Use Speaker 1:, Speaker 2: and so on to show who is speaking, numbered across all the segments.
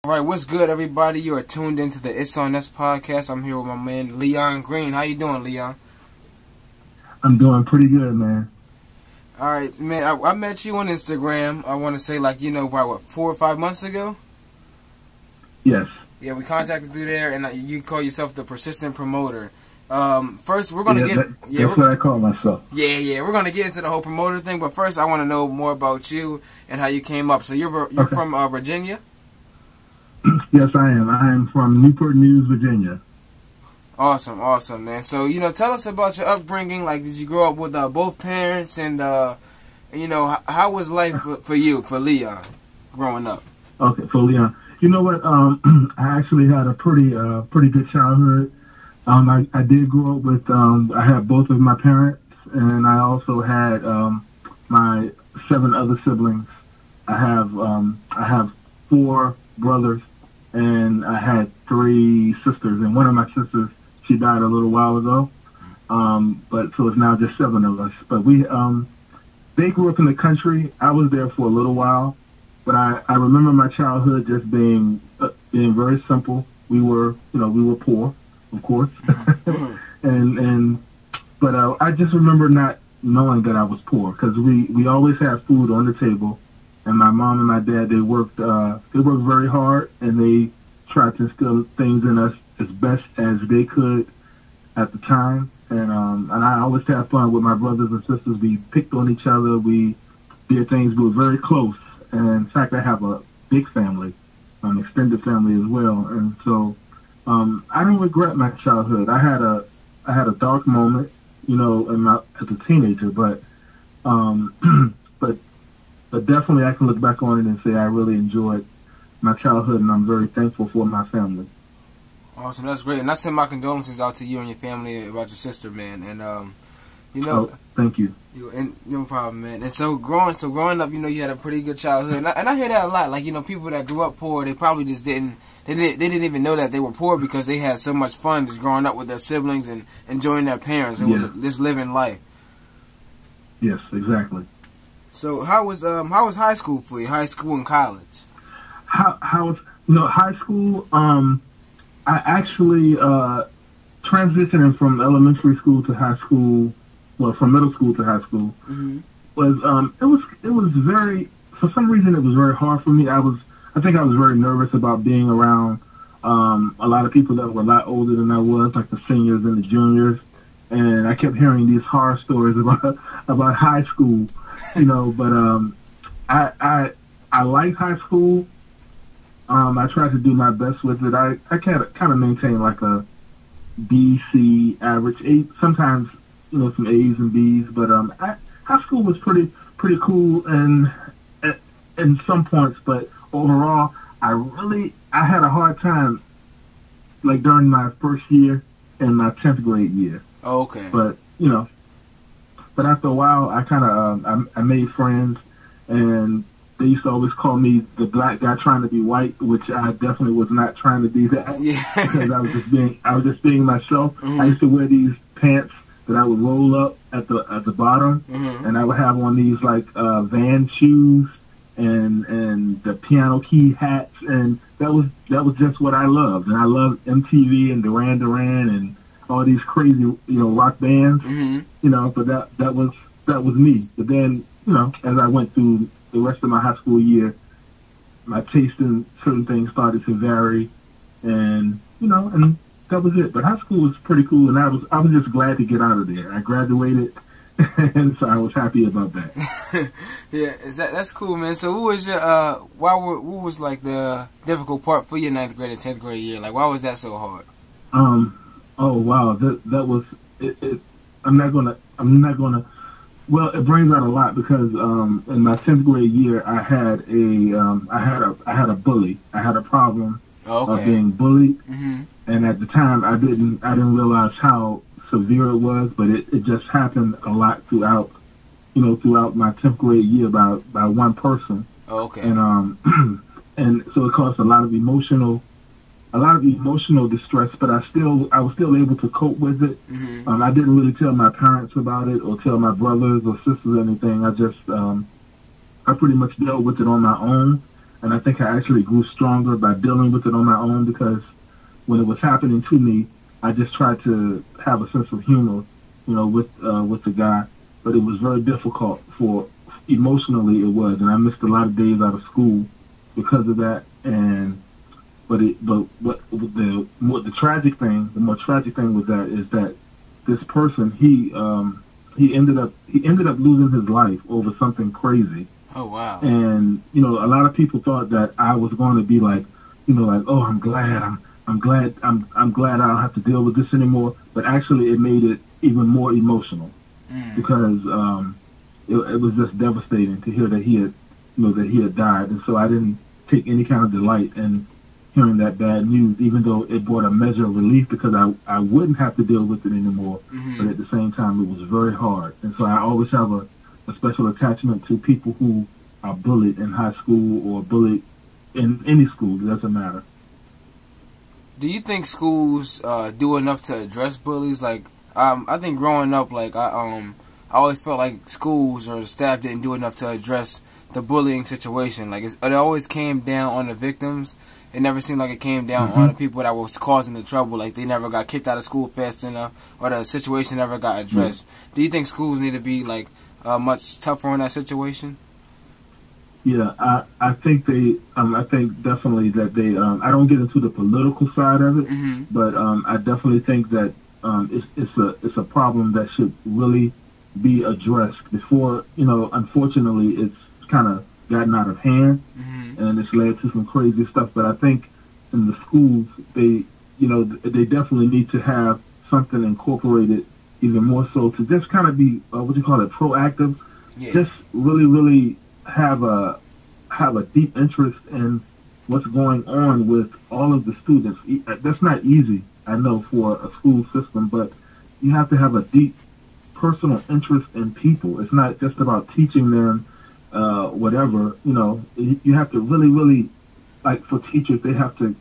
Speaker 1: All right, what's good, everybody? You are tuned into the It's On Us podcast. I'm here with my man Leon Greene. How you doing, Leon?
Speaker 2: I'm doing pretty good, man.
Speaker 1: All right, man. I met you on Instagram. I want to say, about 4 or 5 months ago.
Speaker 2: Yes.
Speaker 1: Yeah, we contacted you there, and you call yourself the persistent promoter. First, we're gonna
Speaker 2: that's what I call myself.
Speaker 1: Yeah, we're gonna get into the whole promoter thing, but first, I want to know more about you and how you came up. So you're
Speaker 2: Okay.
Speaker 1: from Virginia?
Speaker 2: Yes, I am. I am from Newport News, Virginia.
Speaker 1: Awesome, man. So, tell us about your upbringing. Like, did you grow up with both parents? And, how was life for you, for Leon, growing up?
Speaker 2: Okay, for Leon. You know what? I actually had a pretty good childhood. I did grow up with, I had both of my parents, and I also had my 7 other siblings. I have 4 brothers, and I had 3 sisters, and one of my sisters, she died a little while ago. But so it's now just 7 of us. But they grew up in the country. I was there for a little while, but I remember my childhood just being very simple. We were poor, of course, but I just remember not knowing that I was poor because we always had food on the table. And my mom and my dad, they worked very hard, and they tried to instill things in us as best as they could at the time. And I always had fun with my brothers and sisters. We picked on each other. We did things. We were very close. And in fact, I have a big family, an extended family as well. And so I don't regret my childhood. I had a dark moment, as a teenager, but But definitely I can look back on it and say I really enjoyed my childhood, and I'm very thankful for my family.
Speaker 1: Awesome, that's great. And I send my condolences out to you and your family about your sister, man. And,
Speaker 2: thank you.
Speaker 1: No problem, man. And so growing up, you had a pretty good childhood. And I hear that a lot. Like, people that grew up poor, they probably just didn't even know that they were poor because they had so much fun just growing up with their siblings and enjoying their parents. It was just living life.
Speaker 2: Yes, exactly.
Speaker 1: So how was high school for you? High school and college?
Speaker 2: How was high school? I actually transitioning from elementary school to high school, from middle school to high school, it was very, for some reason it was very hard for me. I think I was very nervous about being around a lot of people that were a lot older than I was, like the seniors and the juniors, and I kept hearing these horror stories about high school. But I like high school. I tried to do my best with it. I kind of maintain like a B, C average, A, sometimes some A's and B's. But high school was pretty cool and in some points. But overall, I had a hard time like during my first year and my 10th grade year.
Speaker 1: Oh, okay.
Speaker 2: But after a while, I kind of I made friends, and they used to always call me the black guy trying to be white, which I definitely was not trying to do that.
Speaker 1: Yeah.
Speaker 2: Because I was just being myself. Mm-hmm. I used to wear these pants that I would roll up at the bottom, mm-hmm. and I would have on these like Van shoes and the piano key hats, and that was just what I loved. And I loved MTV and Duran Duran and all these crazy, rock bands,
Speaker 1: mm-hmm.
Speaker 2: But that was me. But then, as I went through the rest of my high school year, my taste in certain things started to vary, and and that was it. But high school was pretty cool, and I was just glad to get out of there. I graduated, and so I was happy about that.
Speaker 1: Yeah, that's cool, man. So, what was your what was like the difficult part for your 9th grade and 10th grade year? Like, why was that so hard?
Speaker 2: Oh wow, that was it. I'm not gonna. Well, it brings out a lot because in my 10th grade year, I had a bully. I had a problem of being bullied,
Speaker 1: mm-hmm.
Speaker 2: and at the time, I didn't realize how severe it was. But it just happened a lot throughout my 10th grade year by one person.
Speaker 1: Okay.
Speaker 2: And and so it caused a lot of emotional distress, but I was still able to cope with it.
Speaker 1: Mm-hmm.
Speaker 2: I didn't really tell my parents about it or tell my brothers or sisters anything. I pretty much dealt with it on my own. And I think I actually grew stronger by dealing with it on my own because when it was happening to me, I just tried to have a sense of humor, with the guy. But it was very difficult for emotionally it was, and I missed a lot of days out of school because of that. And but the tragic thing, the more tragic thing with that is that this person he ended up losing his life over something crazy.
Speaker 1: Oh wow!
Speaker 2: And a lot of people thought that I was going to be like, oh, I'm glad I'm glad I don't have to deal with this anymore. But actually, it made it even more emotional because it was just devastating to hear that he had died. And so I didn't take any kind of delight in hearing that bad news, even though it brought a measure of relief because I wouldn't have to deal with it anymore. But at the same time, it was very hard. And so I always have a special attachment to people who are bullied in high school or bullied in any school. It doesn't matter.
Speaker 1: Do you think schools do enough to address bullies? Like, I think growing up, like I always felt like schools or the staff didn't do enough to address the bullying situation. Like it always came down on the victims. It never seemed like it came down on the people that was causing the trouble. Like they never got kicked out of school fast enough, or the situation never got addressed. Do you think schools need to be like much tougher on that situation?
Speaker 2: Yeah, I think I think definitely that they. I don't get into the political side of it, but I definitely think that it's a problem that should really be addressed before. Unfortunately, it's kind of gotten out of hand, and it's led to some crazy stuff. But I think in the schools, they definitely need to have something incorporated, even more so to just kind of be proactive. Yeah. Just really have a deep interest in what's going on with all of the students. That's not easy, I know, for a school system, but you have to have a deep personal interest in people. It's not just about teaching them whatever. You have to really, like for teachers, they have to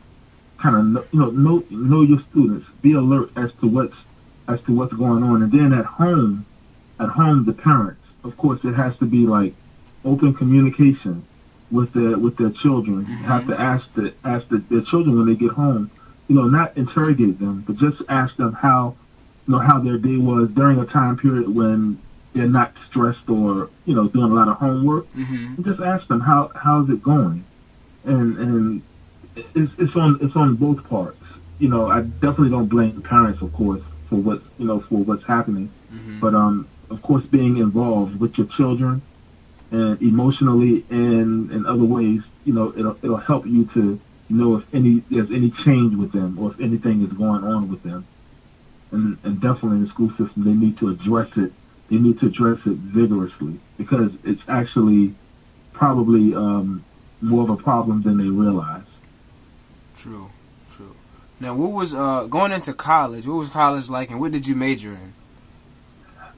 Speaker 2: kind of know your students, be alert as to what's going on, and then at home, the parents, of course, it has to be like open communication with their children. You have to ask their children when they get home, not interrogate them, but just ask them how their day was during a time period when they're not stressed or doing a lot of homework. And just ask them how's it going, and it's on both parts. I definitely don't blame parents, of course, for what's happening, but of course, being involved with your children and emotionally and in other ways, it'll help you to know if there's any change with them or if anything is going on with them. And definitely in the school system, they need to address it. They need to address it vigorously because it's actually probably more of a problem than they realize.
Speaker 1: True. Now, what was going into college? What was college like, and what did you major in?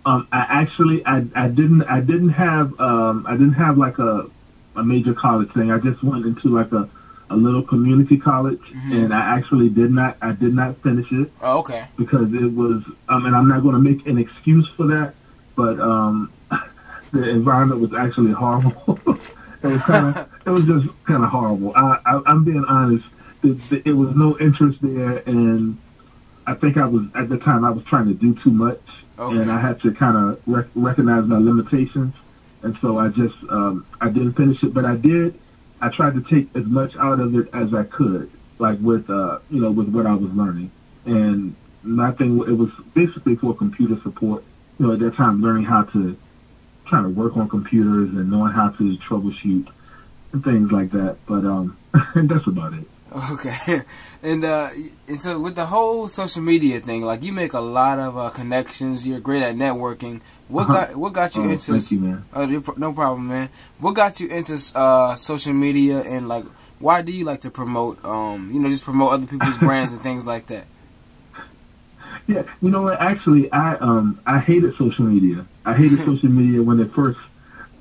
Speaker 2: I didn't have like a major college thing. I just went into like a little community college, and I actually did not finish it.
Speaker 1: Oh, okay.
Speaker 2: Because it was, and I'm not going to make an excuse for that, but the environment was actually horrible. It was just kind of horrible. I'm being honest. It was no interest there, and I think at the time I was trying to do too much. Okay. And I had to kind of recognize my limitations, and so I just I didn't finish it. But I tried to take as much out of it as I could, like with what I was learning. And my thing, it was basically for computer support. At that time, learning how to try to work on computers and knowing how to troubleshoot and things like that. But and that's about it.
Speaker 1: Okay, and so with the whole social media thing, like you make a lot of connections. You're great at networking. What got you into?
Speaker 2: Thank you, man.
Speaker 1: No problem, man. What got you into social media, and like why do you like to promote? Just promote other people's brands and things like that.
Speaker 2: Yeah, you know what? Actually, I hated social media. I hated social media when it first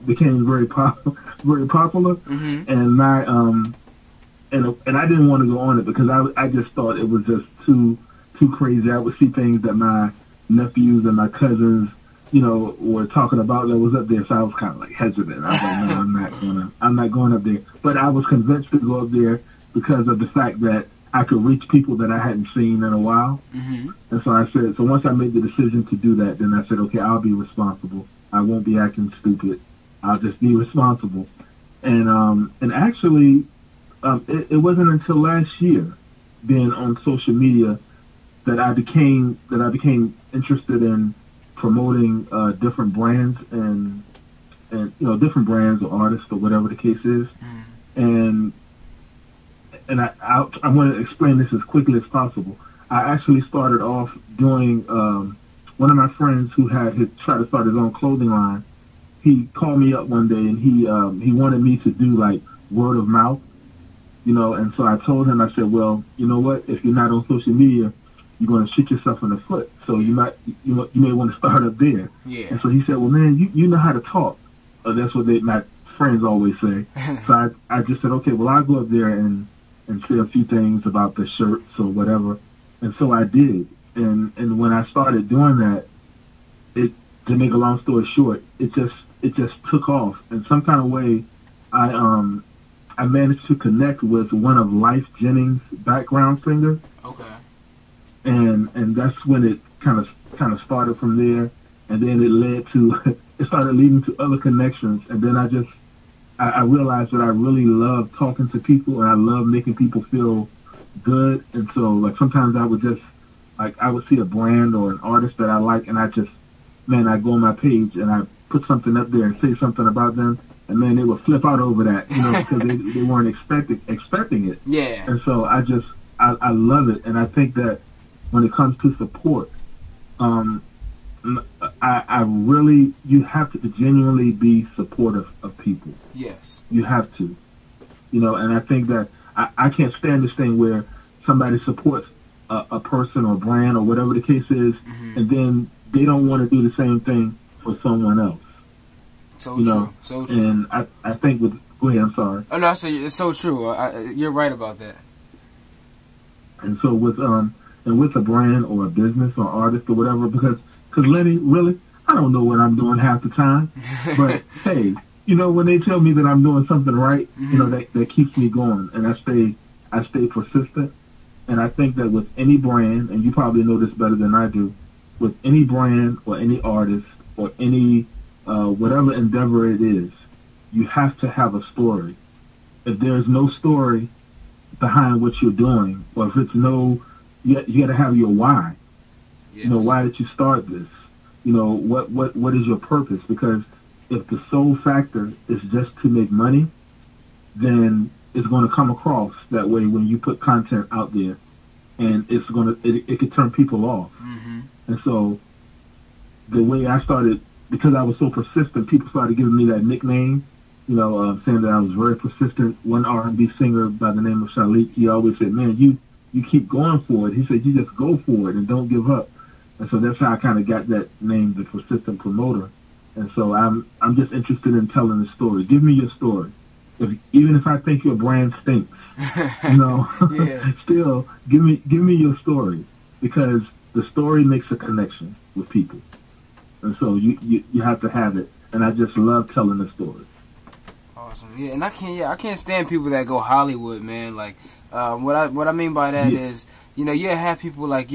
Speaker 2: became very popular, and my And I didn't want to go on it because I just thought it was just too crazy. I would see things that my nephews and my cousins were talking about that was up there. So I was kind of like hesitant. I was like, no, I'm not going up there. But I was convinced to go up there because of the fact that I could reach people that I hadn't seen in a while.
Speaker 1: Mm-hmm.
Speaker 2: And so I said, so once I made the decision to do that, then I said, okay, I'll be responsible. I won't be acting stupid. I'll just be responsible. And actually, it wasn't until last year, being on social media, that I became interested in promoting different brands and different brands or artists or whatever the case is. And I want to explain this as quickly as possible. I actually started off doing one of my friends who tried to start his own clothing line. He called me up one day and he wanted me to do like word of mouth, and so I told him, I said, well, you know what, if you're not on social media, you're going to shoot yourself in the foot. So you may want to start up there.
Speaker 1: Yeah.
Speaker 2: And so he said, well, man, you know how to talk. That's what my friends always say. So I just said, okay, well, I'll go up there and say a few things about the shirts or whatever. And so I did. And when I started doing that, to make a long story short, it just took off. In some kind of way, I managed to connect with one of Life Jennings' background singers.
Speaker 1: Okay.
Speaker 2: And that's when it kind of started from there, and then it started leading to other connections, and then I realized that I really love talking to people, and I love making people feel good. And so like sometimes I would just I would see a brand or an artist that I like, and I go on my page and I put something up there and say something about them, and man, they would flip out over that, because they weren't expecting it.
Speaker 1: Yeah.
Speaker 2: And so I love it, and I think that when it comes to support, I really, you have to genuinely be supportive of people.
Speaker 1: Yes.
Speaker 2: You have to, and I think that I can't stand this thing where somebody supports a person or brand or whatever the case is, and then they don't want to do the same thing for someone else.
Speaker 1: So true. So true.
Speaker 2: And I think go ahead, I'm sorry.
Speaker 1: Oh, no, I say it's so true. You're right about that.
Speaker 2: And so with a brand or a business or artist or whatever, because Lenny, really, I don't know what I'm doing half the time. But hey, when they tell me that I'm doing something right, that keeps me going, and I stay persistent. And I think that with any brand, and you probably know this better than I do, with any brand or any artist or any whatever endeavor it is, you have to have a story. If there's no story behind what you're doing, or if it's you got to have your why.
Speaker 1: Yes.
Speaker 2: Why did you start this? What is your purpose? Because if the sole factor is just to make money, then it's going to come across that way when you put content out there, and it could turn people off.
Speaker 1: Mm-hmm.
Speaker 2: And so the way I started, because I was so persistent, people started giving me that nickname, saying that I was very persistent. One R&B singer by the name of Shalik, he always said, man, you keep going for it. He said, you just go for it and don't give up. And so that's how I kind of got that name, the persistent promoter. And so I'm just interested in telling the story. Give me your story. Even if I think your brand stinks,
Speaker 1: Yeah.
Speaker 2: still give me your story, because the story makes a connection with people. And so you have to have it. And I just love telling the story.
Speaker 1: Awesome. Yeah, and I can't stand people that go Hollywood, man. Like, what I mean by that is, you have people like,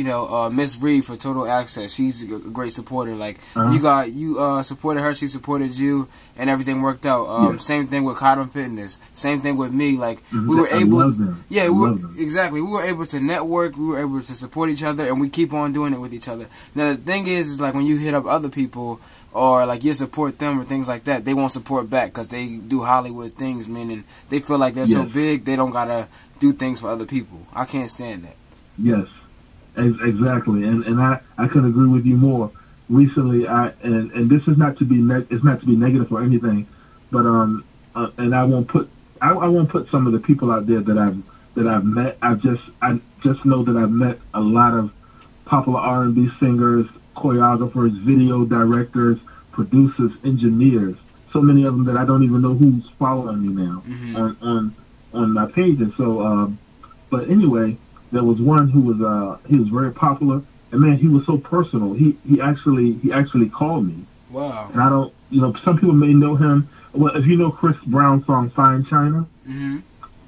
Speaker 1: Miss Reed for Total Access. She's a great supporter. Like, you supported her, she supported you, and everything worked out. Same thing with Cotton Fitness. Same thing with me. Like, we were able, exactly. We were able to network. We were able to support each other, and we keep on doing it with each other. Now, the thing is like when you hit up other people, or like you support them or things like that, they won't support back because they do Hollywood things, meaning they feel like they're so big they don't gotta do things for other people. I can't stand that.
Speaker 2: Yes, exactly, and I couldn't agree with you more. Recently, and this is not to be it's not to be negative or anything, but and I won't put some of the people out there that I've met. I just know that I've met a lot of popular R&B singers, choreographers, video directors, producers, engineers. So many of them that I don't even know who's following me now on my page. And so, but anyway, there was one who was he was very popular, and man, he was so personal. He actually called me.
Speaker 1: Wow.
Speaker 2: And I don't, some people may know him. Well, if you know Chris Brown's song "Fine China,"
Speaker 1: Mm-hmm.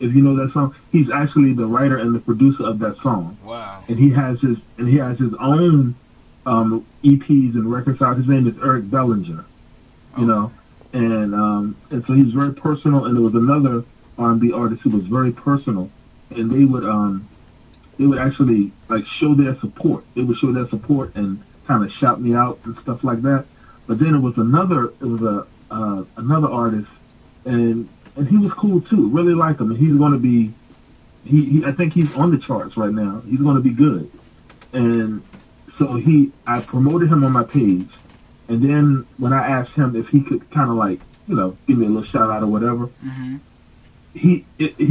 Speaker 2: if you know that song, he's actually the writer and the producer of that song.
Speaker 1: Wow.
Speaker 2: And he has his own EPs and records out. His name is Eric Bellinger. You know, and so he's very personal. And there was another R&B artist who was very personal, and they would actually like show their support. They would show their support and kind of shout me out and stuff like that. But then it was another artist, and he was cool too. Really like him, and he's going to be. I think he's on the charts right now. He's going to be good, and so I promoted him on my page. And then when I asked him if he could kind of like, give me a little shout out or whatever,
Speaker 1: Mm-hmm.
Speaker 2: he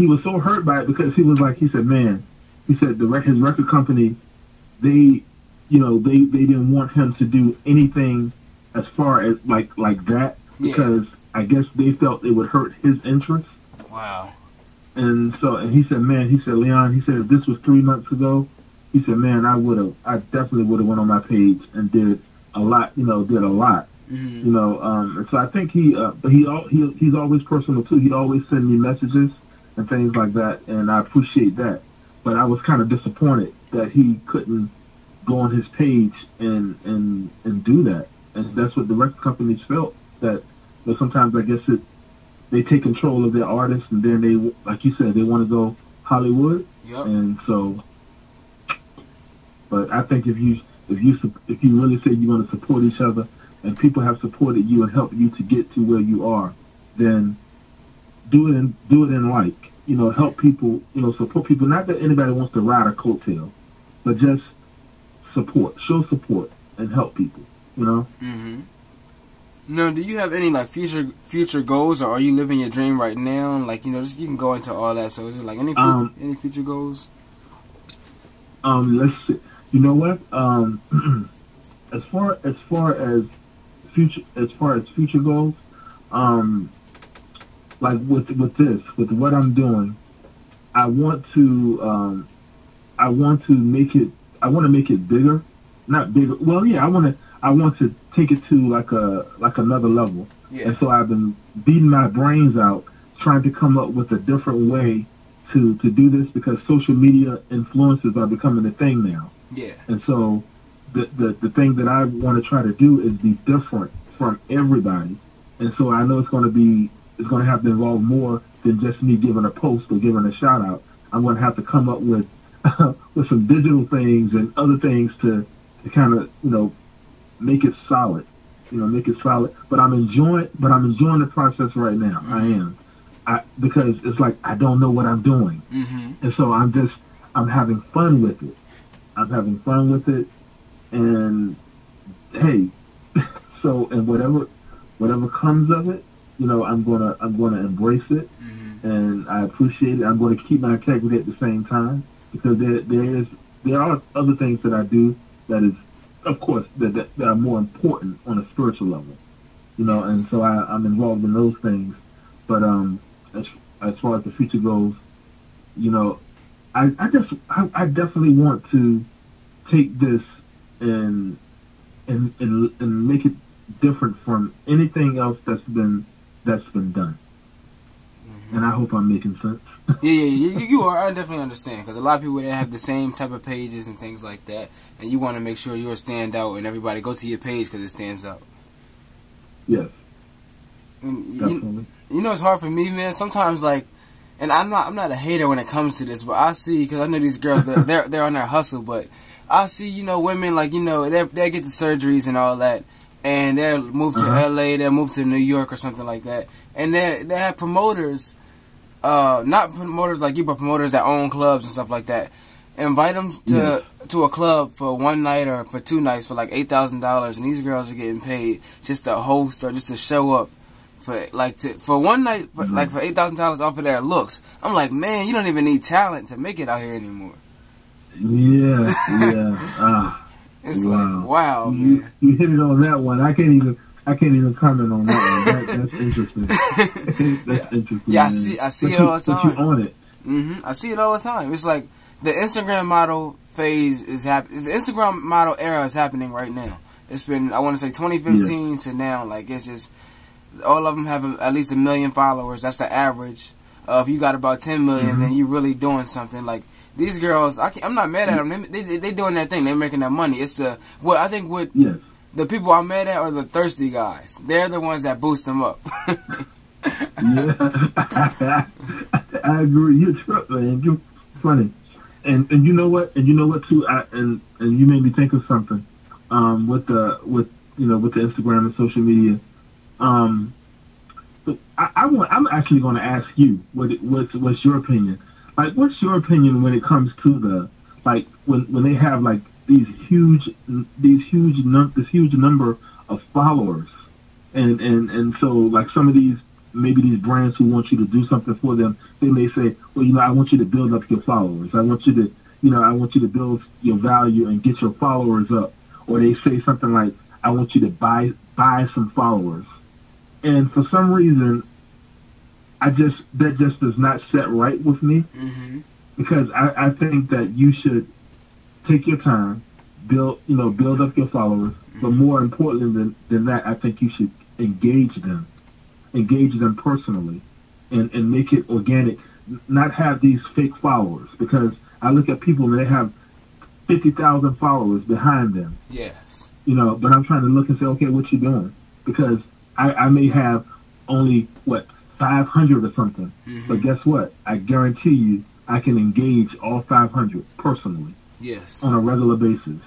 Speaker 2: was so hurt by it because he said, man, his record company, they didn't want him to do anything as far as like that because I guess they felt it would hurt his interest.
Speaker 1: Wow.
Speaker 2: And he said, Leon, he said, if this was 3 months ago, he said, man, I definitely would have went on my page and did a lot, did a lot,
Speaker 1: Mm-hmm.
Speaker 2: and so I think but he's always personal too. He always send me messages and things like that, and I appreciate that. But I was kind of disappointed that he couldn't go on his page and do that. And that's what the record companies felt, that sometimes I guess they take control of their artists, and then they, like you said, they want to go Hollywood.
Speaker 1: Yep.
Speaker 2: And so, but I think if you really say you're going to support each other, and people have supported you and helped you to get to where you are, then do it in like, help people, support people. Not that anybody wants to ride a coattail, but just show support and help people,
Speaker 1: Mm-hmm. No, do you have any like future goals, or are you living your dream right now? Like, just you can go into all that. So is it like any future goals?
Speaker 2: Let's see. You know what? As far as future goals, like with what I'm doing, I want to make it bigger, not bigger. Well, yeah, I want to take it to like another level.
Speaker 1: Yeah.
Speaker 2: And so I've been beating my brains out trying to come up with a different way to do this, because social media influencers are becoming a thing now.
Speaker 1: Yeah.
Speaker 2: And so the thing that I want to try to do is be different from everybody. And so I know it's going to have to involve more than just me giving a post or giving a shout out. I'm going to have to come up with with some digital things and other things to kind of, make it solid, but I'm enjoying the process right now.
Speaker 1: Mm-hmm.
Speaker 2: Because it's like, I don't know what I'm doing.
Speaker 1: Mm-hmm.
Speaker 2: And so I'm having fun with it. And hey, so, and whatever comes of it, I'm gonna embrace it.
Speaker 1: Mm-hmm.
Speaker 2: And I appreciate it. I'm going to keep my integrity at the same time, because there are other things that I do that is, of course, that are more important on a spiritual level, and so I'm involved in those things. But as far as the future goes, I definitely want to take this and make it different from anything else that's been done.
Speaker 1: Mm-hmm.
Speaker 2: And I hope I'm making sense.
Speaker 1: Yeah, you are. I definitely understand, because a lot of people that have the same type of pages and things like that, and you want to make sure yours stand out, and everybody go to your page because it stands out.
Speaker 2: Yes,
Speaker 1: And
Speaker 2: definitely.
Speaker 1: It's hard for me, man. Sometimes, like, and I'm not a hater when it comes to this, but I see, because I know these girls, they're on their hustle, but I see, women, like, they get the surgeries and all that, and they'll move to LA, they'll move to New York or something like that, and they have promoters, not promoters like you, but promoters that own clubs and stuff like that, invite them to a club for one night or for 2 nights for like $8,000, and these girls are getting paid just to host or just to show up for one night, for $8,000 off of their looks. I'm like, man, you don't even need talent to make it out here anymore.
Speaker 2: Yeah.
Speaker 1: It's
Speaker 2: wow.
Speaker 1: like, wow, man.
Speaker 2: You hit it on that one. I can't even comment on that one. That's interesting. That's interesting.
Speaker 1: Yeah,
Speaker 2: man.
Speaker 1: I see it all the time.
Speaker 2: But you on it.
Speaker 1: I see it all the time. It's like the Instagram model phase is happening. The Instagram model era is happening right now. It's been, I want to say 2015 to now. Like, it's just, all of them have at least 1 million followers. That's the average. If you got about 10 million, then you really doing something. Like, these girls, I'm not mad at them. They doing their thing. They're making that money. It's the, what I think what the people I'm mad at are the thirsty guys. They're the ones that boost them up.
Speaker 2: I agree. You're true, man. You're funny. And you know what? And you know what too? And you made me think of something. With the Instagram and social media. I'm actually going to ask you what's your opinion? Like, what's your opinion when it comes to the, like, when they have like this huge number of followers, and so like some of these, maybe these brands who want you to do something for them, they may say, well, I want you to build up your followers. I want you to build your value and get your followers up. Or they say something like, I want you to buy some followers. And for some reason, that just does not set right with me. Because I think that you should take your time, build up your followers. But more importantly than that, I think you should engage them personally, and make it organic. Not have these fake followers, because I look at people and they have 50,000 followers behind them.
Speaker 1: Yes.
Speaker 2: But I'm trying to look and say, okay, what you doing? Because I may have only 500 or something, but guess what? I guarantee you, I can engage all 500 personally.
Speaker 1: Yes.
Speaker 2: On a regular basis.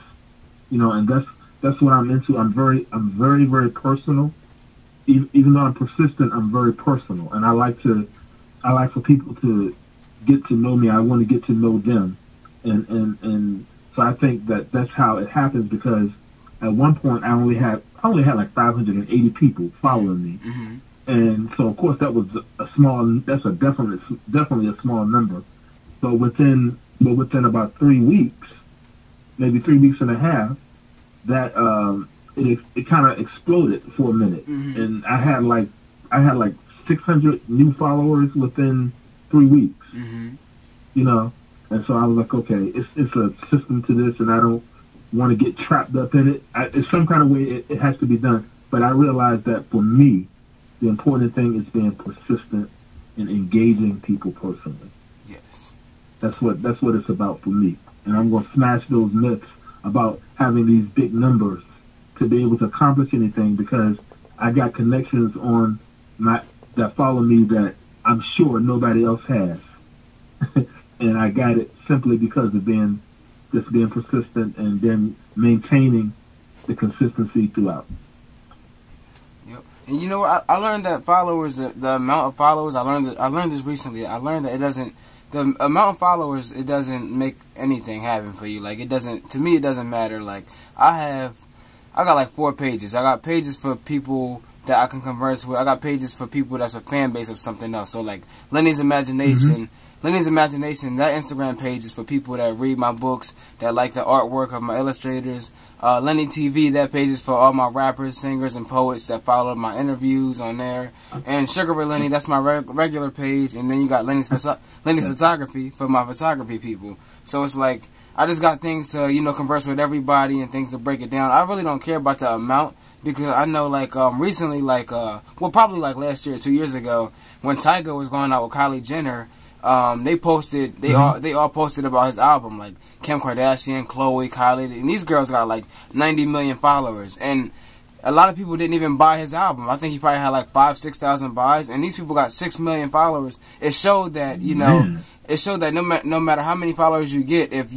Speaker 2: And that's what I'm into. I'm very, very personal. Even though I'm persistent, I'm very personal, and I like for people to get to know me. I want to get to know them, and so I think that's how it happens, because at one point I only had like 580 people following me, and so of course that was definitely a small number. So within about 3 weeks, maybe 3 weeks and a half, that it kind of exploded for a minute, and I had like 600 new followers within 3 weeks. And so I was like, okay, it's a system to this, and I don't want to get trapped up in it. It's some kind of way it has to be done. But I realized that for me, the important thing is being persistent and engaging people personally.
Speaker 1: Yes,
Speaker 2: that's what it's about for me. And I'm going to smash those myths about having these big numbers to be able to accomplish anything, because I got connections that follow me that I'm sure nobody else has. And I got it simply because of being persistent and then maintaining the consistency throughout.
Speaker 1: Yep. And you know what? I learned that followers, the amount of followers, I learned this recently. I learned that the amount of followers, it doesn't make anything happen for you. Like, to me, it doesn't matter. Like, I got like 4 pages. I got pages for people that I can converse with. I got pages for people that's a fan base of something else. So like Lenny's Imagination. Lenny's Imagination, that Instagram page is for people that read my books, that like the artwork of my illustrators. Lenny TV, that page is for all my rappers, singers, and poets that follow my interviews on there. And Sugar Ray Lenny, that's my regular page. And then you got Lenny's Photography for my photography people. So it's like, I just got things to, converse with everybody and things to break it down. I really don't care about the amount, because I know, like, recently, like, probably like last year, 2 years ago, when Tyga was going out with Kylie Jenner, they all posted about his album, like Kim Kardashian, Khloe, Kylie, and these girls got like 90 million followers, and a lot of people didn't even buy his album. I think he probably had like 5,000-6,000 buys, and these people got 6 million followers. It showed that no matter how many followers you get, if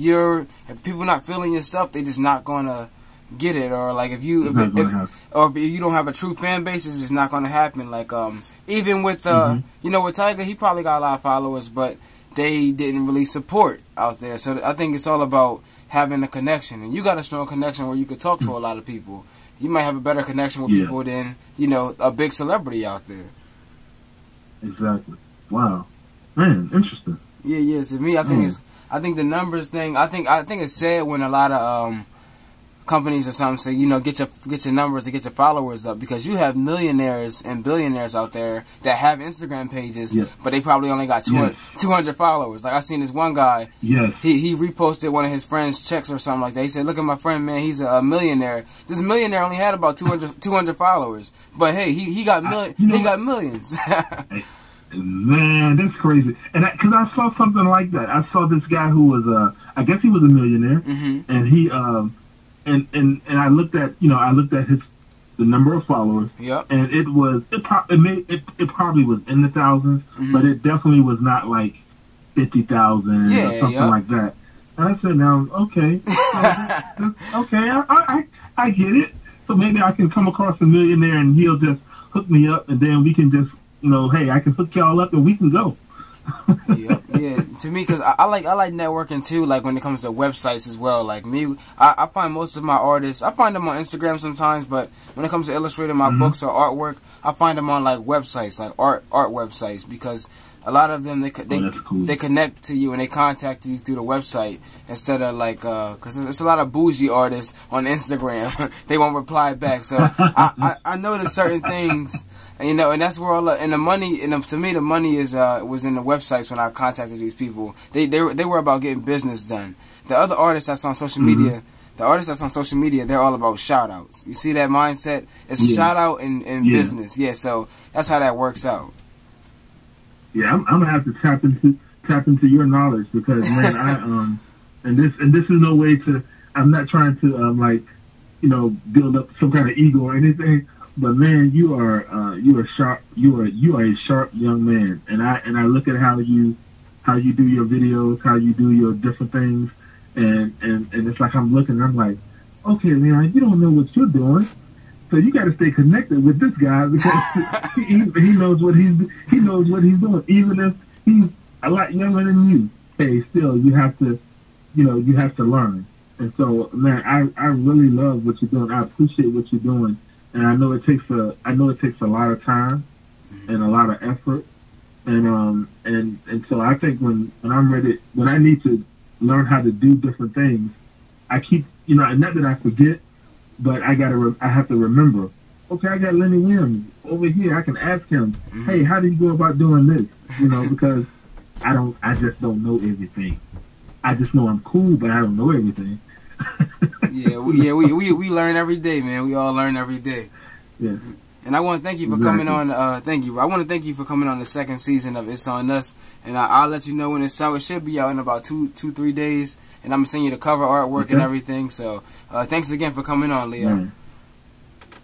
Speaker 1: people not feeling your stuff, they just not gonna get it. Or like if you don't have a true fan base, it's just not gonna happen. Like even with with Tyga, he probably got a lot of followers, but they didn't really support out there. So I think it's all about having a connection, and you got a strong connection where you could talk to a lot of people. You might have a better connection with people than a big celebrity out there.
Speaker 2: Exactly. Wow, man, interesting.
Speaker 1: Yeah. To me, I think the numbers thing. I think it's sad when a lot of companies or something say, you know, get your numbers to get your followers up, because you have millionaires and billionaires out there that have Instagram pages, but they probably only got 200 followers. Like I seen this one guy, he reposted one of his friend's checks or something like that. He said, "Look at my friend, man, he's a millionaire." This millionaire only had about 200 followers, but hey, he got millions.
Speaker 2: Man, that's crazy. And because I saw something like that, I saw this guy who was I guess he was a millionaire, and he and I looked at the number of followers, and it probably was in the thousands, but it definitely was not like 50,000 or something like that. And I said, now, okay, okay, I get it. So maybe I can come across a millionaire and he'll just hook me up, and then we can just, you know, hey, I can hook y'all up and we can go.
Speaker 1: Yeah. To me, because I like networking too. Like when it comes to websites as well. Like me, I find most of my artists, I find them on Instagram sometimes. But when it comes to illustrating my books or artwork, I find them on like websites, like art websites, because a lot of them they connect to you and they contact you through the website instead of like because it's a lot of bougie artists on Instagram. They won't reply back. So I notice certain things. And, you know, and that's where and the money, and to me, the money was in the websites when I contacted these people. They were about getting business done. The other artists that's on social media, they're all about shout outs. You see that mindset? It's shout out and business. Yeah, so that's how that works out.
Speaker 2: Yeah, I'm gonna have to tap into your knowledge, because man, and this is no way to. I'm not trying to like, you know, build up some kind of ego or anything. But man, you are sharp. You are a sharp young man, and I look at how you do your videos, how you do your different things, and it's like I'm looking. I'm like, okay, man, you don't know what you're doing, so you got to stay connected with this guy, because he knows what he's doing, even if he's a lot younger than you. Hey, still you have to learn. And so, man, I really love what you're doing. I appreciate what you're doing. And I know it takes a lot of time and a lot of effort, and so I think when I'm ready, when I need to learn how to do different things, I keep, you know, not that I forget, but I have to remember. Okay, I got Lenny Williams over here. I can ask him, hey, how do you go about doing this? You know, because I just don't know everything. I just know I'm cool, but I don't know everything.
Speaker 1: we learn every day, man. We all learn every day.
Speaker 2: Yeah.
Speaker 1: And I want to thank you for coming on. Thank you. I want to thank you for coming on the second season of It's On Us. And I'll let you know when it's out. It should be out in about 3 days. And I'm going to send you the cover artwork and everything. So thanks again for coming on, Leo.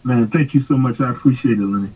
Speaker 2: Man, thank you so much. I appreciate it, Lenny.